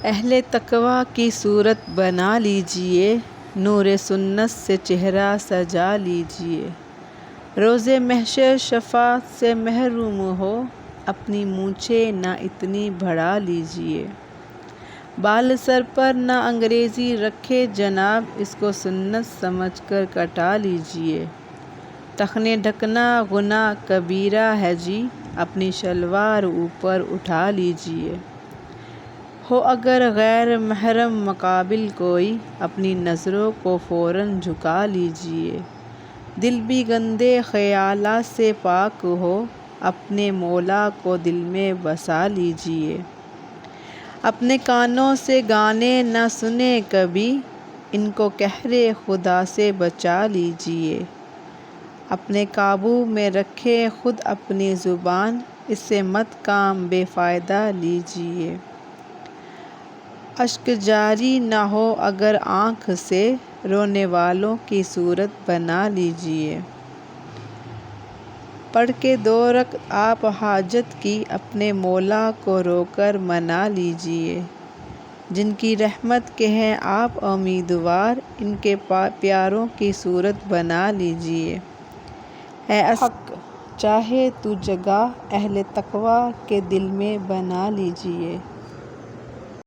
اہل تقویٰ کی صورت بنا لیجئے، نور سنت سے چہرہ سجا لیجئے۔ روز محشر شفاعت سے محروم ہو، اپنی مونچھیں نہ اتنی بڑھا لیجئے۔ بال سر پر نہ انگریزی رکھے جناب، اس کو سنت سمجھ کر کٹا لیجئے۔ ٹخنے ڈھکنا گناہ کبیرہ ہے جی، اپنی شلوار اوپر اٹھا لیجئے۔ ہو اگر غیر محرم مقابل کوئی، اپنی نظروں کو فوراً جھکا لیجئے۔ دل بھی گندے خیالات سے پاک ہو، اپنے مولا کو دل میں بسا لیجئے۔ اپنے کانوں سے گانے نہ سنیں کبھی، ان کو قہر خدا سے بچا لیجئے۔ اپنے قابو میں رکھیں خود اپنی زبان، اس سے مت کام بے فائدہ لیجئے۔ اشک جاری نہ ہو اگر آنکھ سے، رونے والوں کی صورت بنا لیجئے۔ پڑھ کے 2 رکعت حاجت کی، اپنے مولا کو رو کر منا لیجئے۔ جن کی رحمت کے ہیں آپ امیدوار، ان کے پیاروں کی صورت بنا لیجئے۔ اے حق چاہے تو جگہ اہل تقویٰ کے دل میں بنا لیجئے۔